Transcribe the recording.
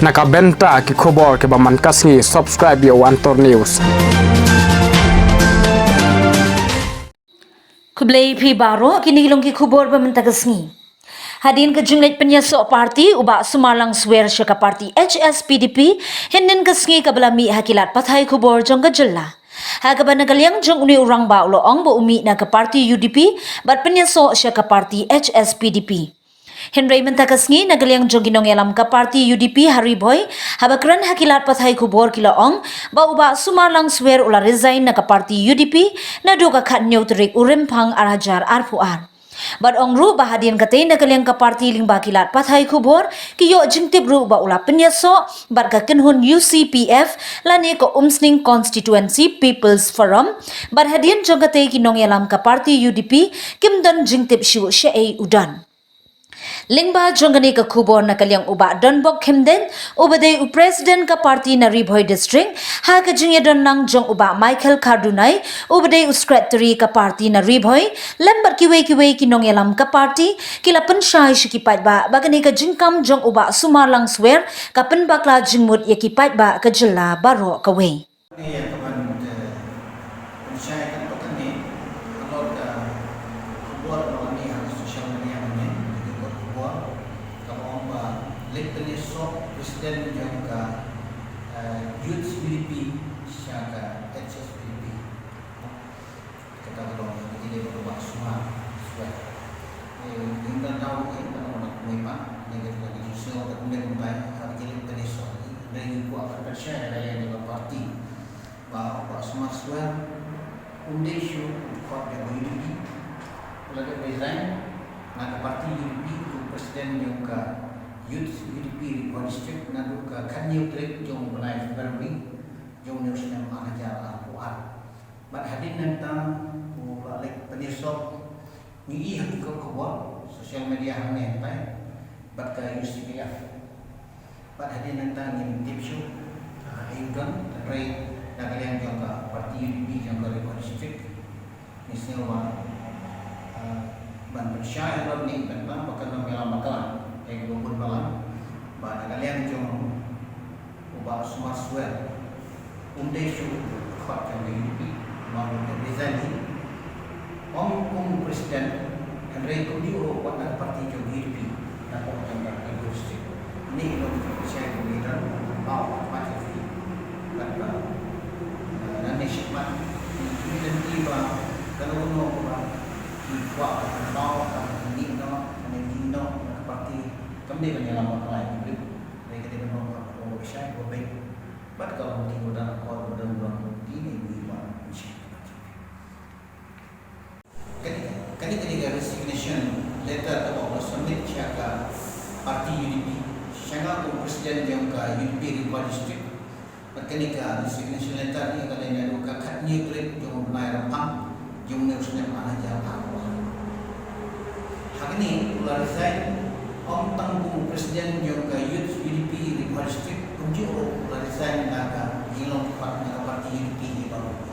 Nakabenta ki khobor ke baman kasngi subscribe yo Antor News. Kublai phi baro kinilong ki khubor baman tagasngi. Hadin ka junglet penyaso parti uba sumalang swer syaka parti HSPDP hinin kasngi kabalami hakilat pathai khubor jong gajalla. Hagaba nagalyang jong uni urang ba ulo ong bo umi na ka parti UDP bat penyaso syaka parti HSPDP. Henry mentakasngi nagalyang jong ginong yalam ka parti UDP Hariboy habakran hakilat pathai khubor kilaong ba uba sumalang swer ula resign na ka parti UDP na duga khat neutrik urimpang arajar arpuar. Bad ongru bahadian katay nagalyang ka parti ling bakilat pathai khubor kiyo jingtib ru ba ula penyaso bad ka kenhun UCPF lani ko umsning constituency People's Forum bad hadian jong katay kinong yalam ka parti UDP kimdan jingtib shu syai udan. Lingba jongani ka khubor na kalyang uba donbok khimden ubadai president ka party na Riboy district ha ka jingya don nang jong uba Michael Cardunay ubadai secretary ka party na Riboy lambat kiwe kinong yalam ka party kila penshay shikipat ba bagani ka jingkam jong uba sumalang swer ka penbakla jingmut yakipat ba ka jela baro kawe. Presiden yang ke Youth UDP siaga HSPDP kita belum ini berubah semua sudah kita tahu kita nak memang negatif lagi sosial kemudian baik hari ini penisok dari buat percaya dari yang parti bahwa semua sudah foundation kuat yang UDP lagi resign nak parti UDP presiden yang ke Youth UDP district na duka kanyo trip jong balai Februari jong news na manajar al-Quran. Bat hadin nantang balik penisok ni hakikot kuat sosial media hanya apa bat ka UCPF. Bat hadin nantang yang tipsu ayudan ray nagalian jong ka parti UDP jong ka district misalnya ban persyai ni tentang bakal melang bakalan gubernur malam pada kalian jom ubah semua swell foundation kuat yang UDP mau resign om presiden Henry Kudi kuat dari parti jom UDP dan kuat yang industri ini lo saya kemudian bawa macam ini dan nanti shipment kemudian tiba kalau mau kuat bawa ini no parti kami menyelam lain hidup mereka tidak mau saya baik but kalau mungkin udah kalau udah ini lima ketika resignation letter atau submit siapa parti UDP siapa presiden yang ke UDP Riboy district ketika resignation letter ni kalau yang ada kat ni trip yang mulai rempang yang harusnya mana jalan hari ini ular resign Om tanggung presiden yang ke Youth UDP Riboy district tunjuk resign naga hilong parti UDP baru